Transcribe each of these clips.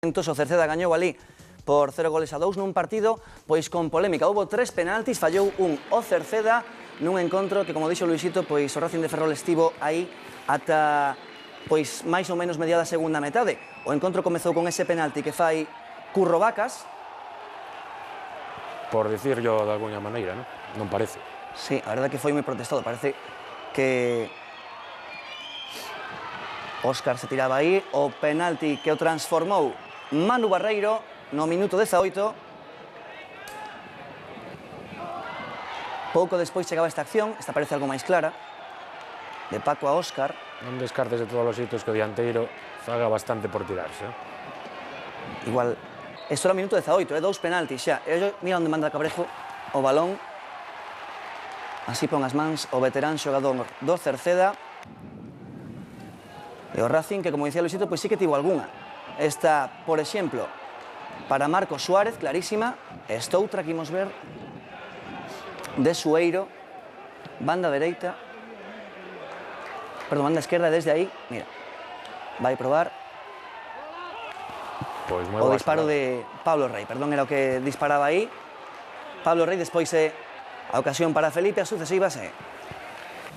O Cerceda gañou ali por 0-2 nun partido pois con polémica. Houbo 3 penaltis, fallou un o Cerceda nun encontro que, como dixo Luisito, pois o Racing de Ferrol estivo aí ata pois máis ou menos media da segunda metade. O encontro comezou con ese penalti que fai Curro Vacas. Por dicirlo de alguna maneira, non parece. Sí, a verdade que foi moi protestado, parece que Óscar se tiraba aí, o penalti que o transformou Manu Barreiro no minuto 18. Pouco despois chegaba esta acción, esta parece algo máis clara, de Paco a Óscar. Non descartes de todos os hitos que o dianteiro faga bastante por tirarse. Igual, isto era o minuto 18, dous penaltis xa. Mira onde manda Cabrejo o balón. Así pon as mans o veterán xogador do Cerceda. E o Racing, que como dicía Luisito, pois sí que tivo algunha. Esta, por exemplo, para Marcos Suárez, clarísima. Esta outra que imos ver de Sueiro, banda dereita, perdón, banda esquerda, desde aí, mira, vai probar Pois moi o disparo de Pablo Rey, perdón, era o que disparaba aí Pablo Rey, despois a ocasión para Felipe, as sucesivas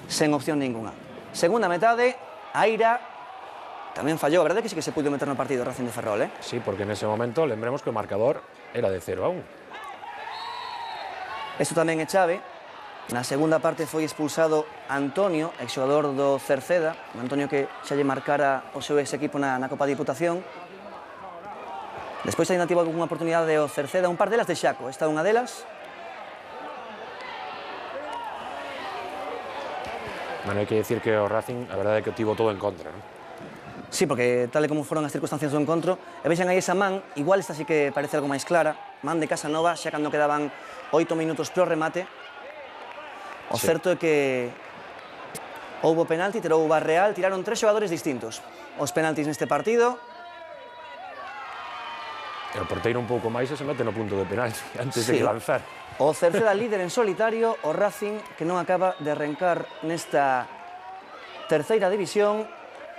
sen opción ninguna. Segunda metade, Aira tamén fallou, a verdade que sí que se pudo meter no partido Racing de Ferrol, Sí, porque nese momento, lembremos que o marcador era de 0-1. Isto tamén é chave. Na segunda parte foi expulsado Antonio, exxogador do Cerceda, Antonio que xa lle marcara o seu ex-equipo na Copa de Diputación. Despois ainda tivo algunha oportunidade o Cerceda, un par delas de Xaco, esta é unha delas. Bueno, hai que dicir que o Racing, a verdade é que o tivo todo en contra, Sí, porque tal e como foron as circunstancias do encontro, e vexan aí esa man, igual esta sí que parece algo máis clara, man de Casanova, xa cando quedaban 8 minutos pro remate. O certo é que houbo penalti, tirou o Barreal, tiraron 3 xogadores distintos. Os penaltis neste partido. E o porteiro un pouco máis e se mete no punto de penalti antes de que lanzar. O Cerceda líder en solitario, o Racing que non acaba de arrancar nesta terceira división.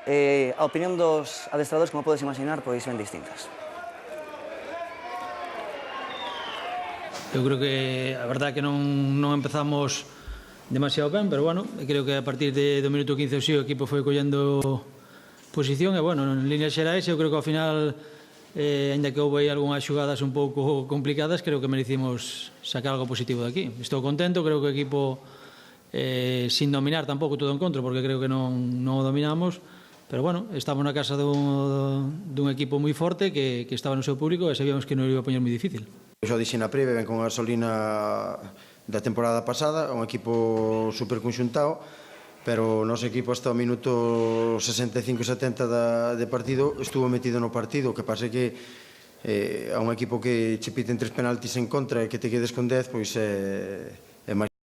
A opinión dos adestradores, como podes imaginar, pois ben distintas. Eu creo que a verdade é que non empezamos demasiado ben, pero bueno, creo que a partir do minuto 15 o equipo foi collendo posición e bueno, en líneas xerais eu creo que ao final, ainda que houve aí algunhas xogadas un pouco complicadas, creo que merecimos sacar algo positivo de aquí. Estou contento, creo que o equipo sin dominar tampouco todo o encontro, porque creo que non o dominamos, pero bueno, estamos na casa dun equipo moi forte que estaba no seu público e sabíamos que non iba a poñer moi difícil. Eu xa dixen na previa, ven con a gasolina da temporada pasada, un equipo super conxuntado, pero o noso equipo hasta o minuto 65-70 de partido estuvo metido no partido, o que pasa que a un equipo que che piten 3 penaltis en contra e que te quedes con 10, pois